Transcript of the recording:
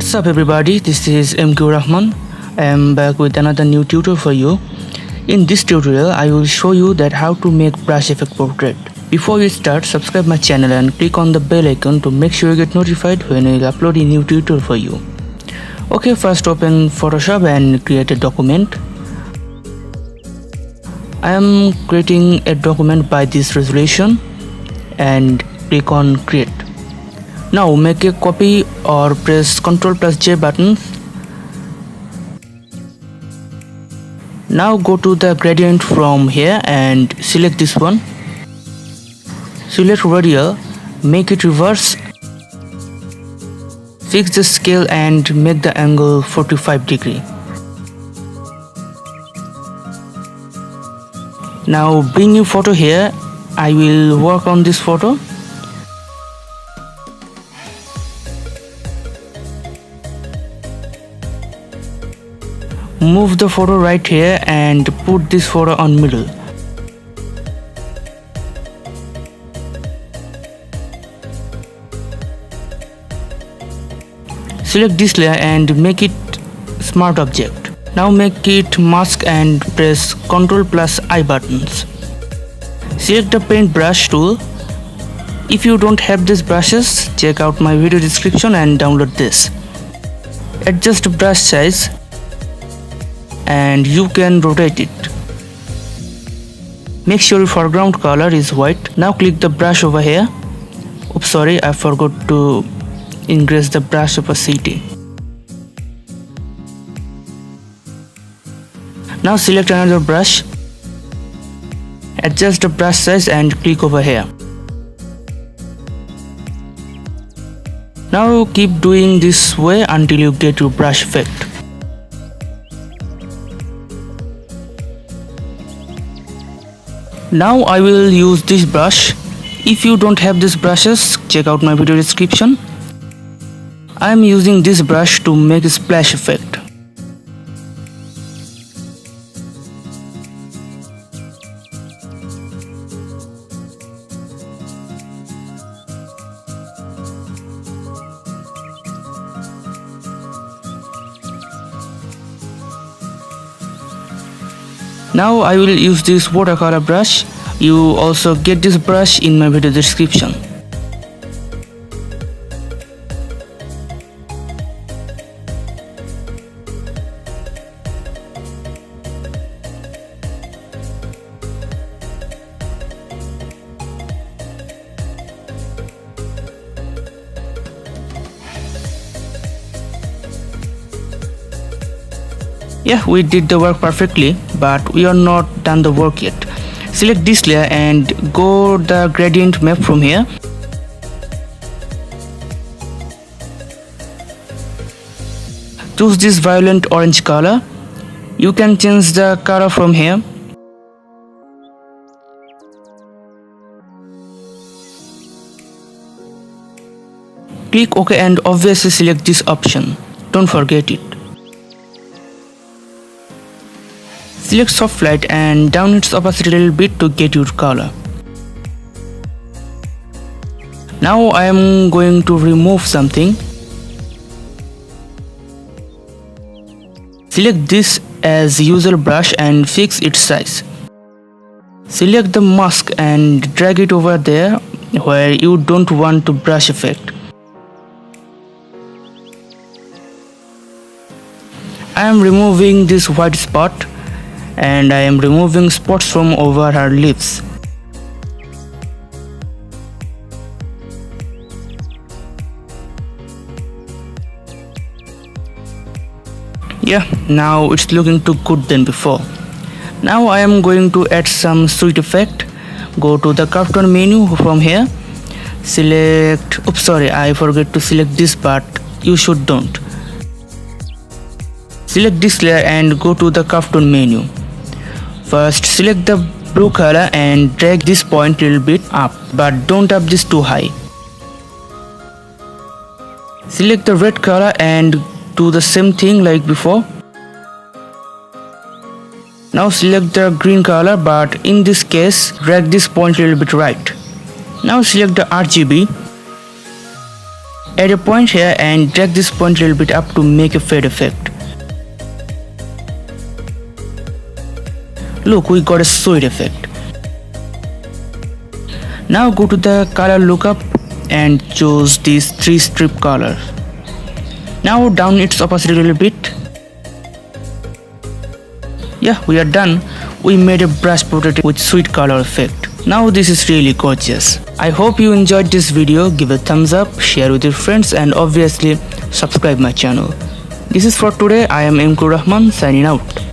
What's up everybody, this is Rahman. I am back with another new tutorial for you. In this tutorial, I will show you that how to make brush effect portrait. Before we start, subscribe my channel and click on the bell icon to make sure you get notified when I upload a new tutorial for you. Okay, first open Photoshop and create a document. I am creating a document by this resolution and click on create. Now make a copy or press Ctrl+J buttons. Now go to the gradient from here and select this one. Select radial, make it reverse. Fix the scale and make the angle 45 degree. Now bring your photo here. I will work on this photo. Move the photo right here and put this photo on middle. Select this layer and make it smart object. Now make it mask and press Ctrl+I buttons. Select the paintbrush tool. If you don't have these brushes, check out my video description and download this. Adjust brush size and you can rotate it. Make sure your foreground color is white. Now click the brush over here. Oops, sorry, I forgot to increase the brush opacity. Now select another brush. Adjust the brush size and click over here. Now keep doing this way until you get your brush effect. Now I will use this brush. If you don't have these brushes, check out my video description. I am using this brush to make a splash effect. Now I will use this watercolor brush. You also get this brush in my video description. Yeah, we did the work perfectly, but we are not done the work yet. Select this layer and go the gradient map from here. Choose this violent orange color. You can change the color from here. Click OK and obviously select this option. Don't forget it. Select soft light and down its opacity a little bit to get your color. Now I am going to remove something. Select this as usual brush and fix its size. Select the mask and drag it over there where you don't want to brush effect. I am removing this white spot. And I am removing spots from over her lips. Yeah, now it's looking too good than before. Now I am going to add some sweet effect. Go to the cartoon menu from here. Select, oops sorry, I forgot to select this part. You should don't. Select this layer and go to the cartoon menu. First select the blue color and drag this point a little bit up, but don't up this too high. Select the red color and do the same thing like before. Now select the green color, but in this case drag this point a little bit right. Now select the RGB. Add a point here and drag this point a little bit up to make a fade effect. Look, we got a sweet effect. Now go to the color lookup and choose these 3 strip colors. Now down its opacity a little bit. Yeah, we are done. We made a brush portrait with sweet color effect. Now this is really gorgeous. I hope you enjoyed this video. Give a thumbs up, share with your friends, and obviously subscribe my channel. This is for today. I am Rahman signing out.